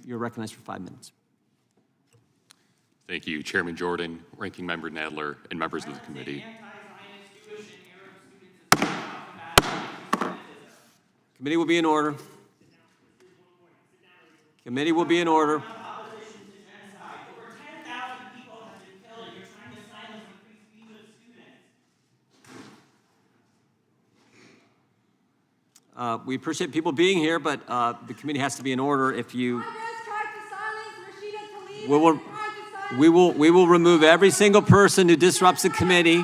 You're recognized for 5 minutes. Thank you, Chairman Jordan, Ranking Member Nadler, and members of the committee. Committee will be in order. Committee will be in order. We appreciate people being here, but the committee has to be in order. If you, we will remove every single person who disrupts the committee.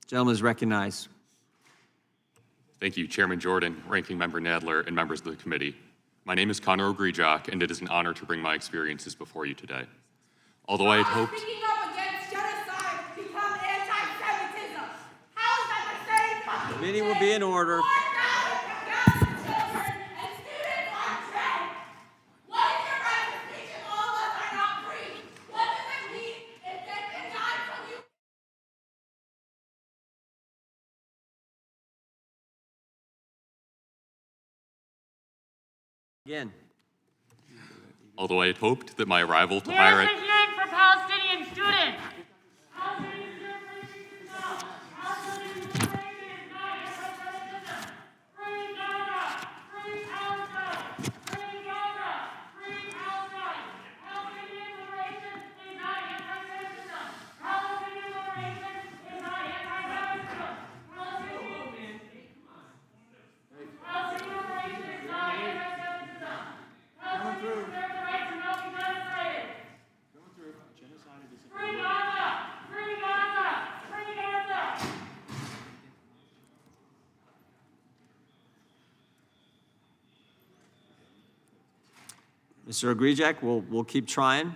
Gentleman is recognized. Thank you, Chairman Jordan, Ranking Member Nadler, and members of the committee. My name is Connor Ogrijak, and it is an honor to bring my experiences before you today. Although I had hoped... Speaking up against genocide become anti-Semitism. How is that the same fucking thing? Committee will be in order. Again. Although I had hoped that my arrival to Where's higher the hearing for Palestinian students? Palestinian students, free Gaza, free Palestine, free Gaza, free Palestine. Palestinian liberation is not anti-Semitism. Palestinian liberation is not anti-Semitism. Palestinian liberation is not anti-Semitism. Mr. Ogrijak, we'll keep trying.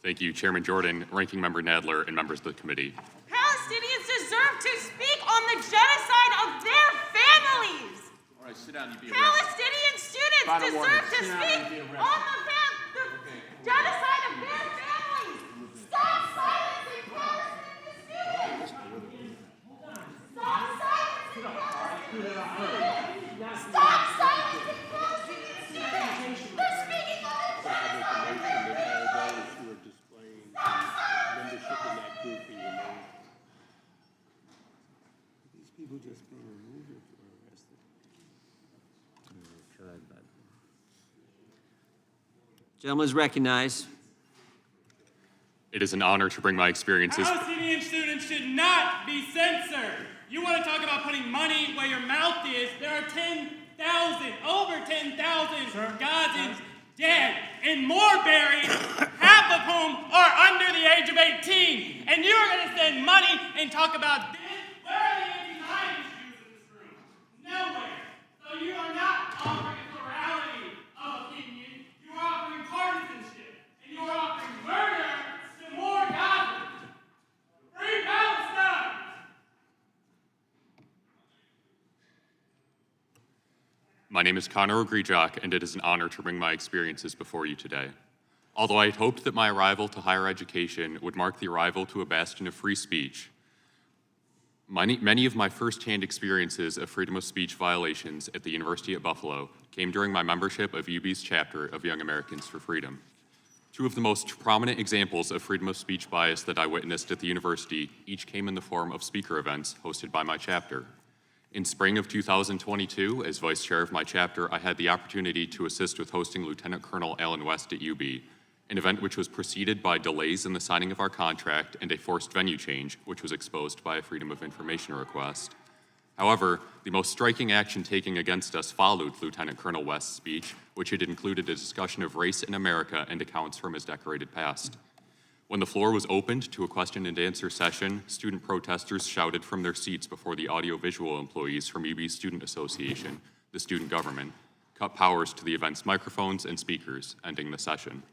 Thank you, Chairman Jordan, Ranking Member Nadler, and members of the committee. Palestinians deserve to speak on the genocide of their families. All right, sit down. You be Palestinian students deserve to speak on the genocide of their families. Stop silencing Palestinian students. Stop silencing Palestinian students. Stop silencing Palestinian students. They're speaking on the genocide. Membership in that group in your name. These people just being removed or arrested? Gentleman is recognized. It is an honor to bring my experiences. Palestinian students should not be censored. You want to talk about putting money where your mouth is? There are 10,000, over 10,000 Gazans dead and more buried, half of whom are under the age of 18. And you're going to spend money and talk about this? Where are the anti-Zionist Jews in this room? Nowhere. So you are not offering a plurality of opinion. You are offering partisanship. And you are offering murder to more Gazans. Free Palestine! My name is Connor Ogrijak, and it is an honor to bring my experiences before you today. Although I had hoped that my arrival to higher education would mark the arrival to a bastion of free speech, many of my firsthand experiences of freedom of speech violations at the University at Buffalo came during my membership of UB's chapter of Young Americans for Freedom. Two of the most prominent examples of freedom of speech bias that I witnessed at the university each came in the form of speaker events hosted by my chapter. In spring of 2022, as vice chair of my chapter, I had the opportunity to assist with hosting Lieutenant Colonel Alan West at UB, an event which was preceded by delays in the signing of our contract and a forced venue change, which was exposed by a Freedom of Information request. However, the most striking action taken against us followed Lieutenant Colonel West's speech, which had included a discussion of race in America and accounts from his decorated past. When the floor was opened to a question and answer session, student protesters shouted from their seats before the audiovisual employees from UB Student Association, the student government, cut powers to the event's microphones and speakers, ending the session.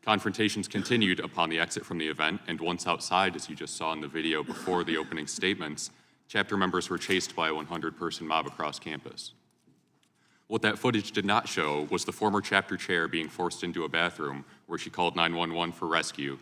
Confrontations continued upon the exit from the event, and once outside, as you just saw in the video before the opening statements, chapter members were chased by a 100-person mob across campus. What that footage did not show was the former chapter chair being forced into a bathroom where she called 911 for rescue